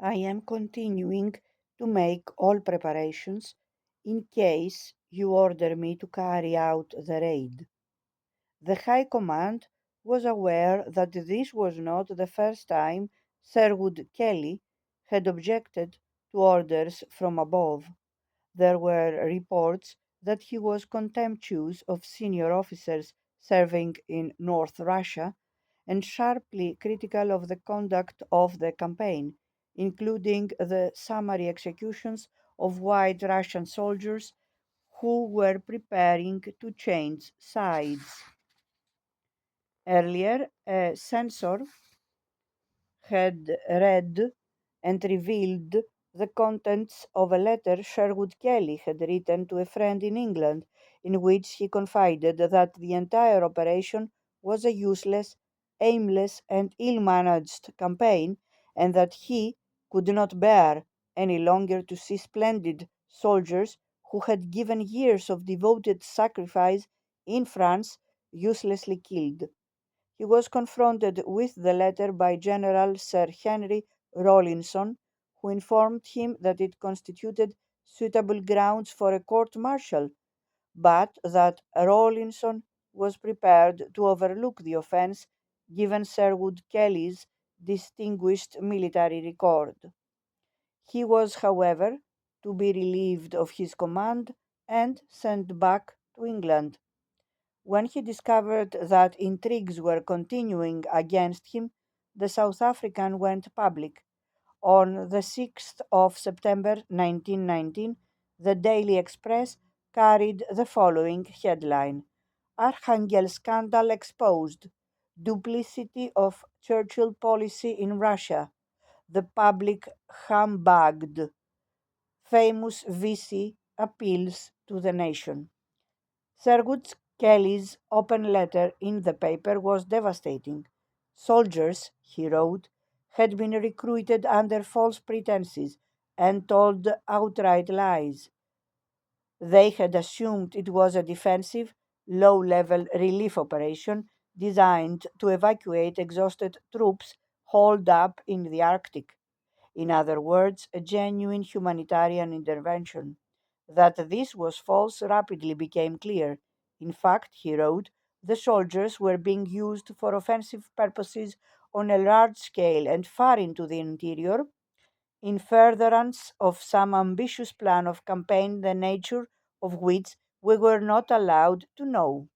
I am continuing to make all preparations in case you order me to carry out the raid. The High Command was aware that this was not the first time Sherwood Kelly had objected to orders from above. There were reports that he was contemptuous of senior officers serving in North Russia and sharply critical of the conduct of the campaign, including the summary executions of white Russian soldiers who were preparing to change sides. Earlier, a censor had read and revealed the contents of a letter Sherwood Kelly had written to a friend in England, in which he confided that the entire operation was a useless, aimless, and ill managed campaign, and that he could not bear any longer to see splendid soldiers who had given years of devoted sacrifice in France uselessly killed. He was confronted with the letter by General Sir Henry Rawlinson, who informed him that it constituted suitable grounds for a court martial, but that Rawlinson was prepared to overlook the offence given Sherwood Kelly's distinguished military record. He was, however, to be relieved of his command and sent back to England. When he discovered that intrigues were continuing against him, the South African went public. On the 6th of September 1919, the Daily Express carried the following headline: Archangel Scandal Exposed. Duplicity of Churchill Policy in Russia. The public humbugged. Famous VC appeals to the nation. Sherwood Kelly's open letter in the paper was devastating. Soldiers, he wrote, had been recruited under false pretenses and told outright lies. They had assumed it was a defensive, low level relief operation designed to evacuate exhausted troops holed up in the Arctic. In other words, a genuine humanitarian intervention. That this was false rapidly became clear. In fact, he wrote, the soldiers were being used for offensive purposes on a large scale and far into the interior, in furtherance of some ambitious plan of campaign, the nature of which we were not allowed to know.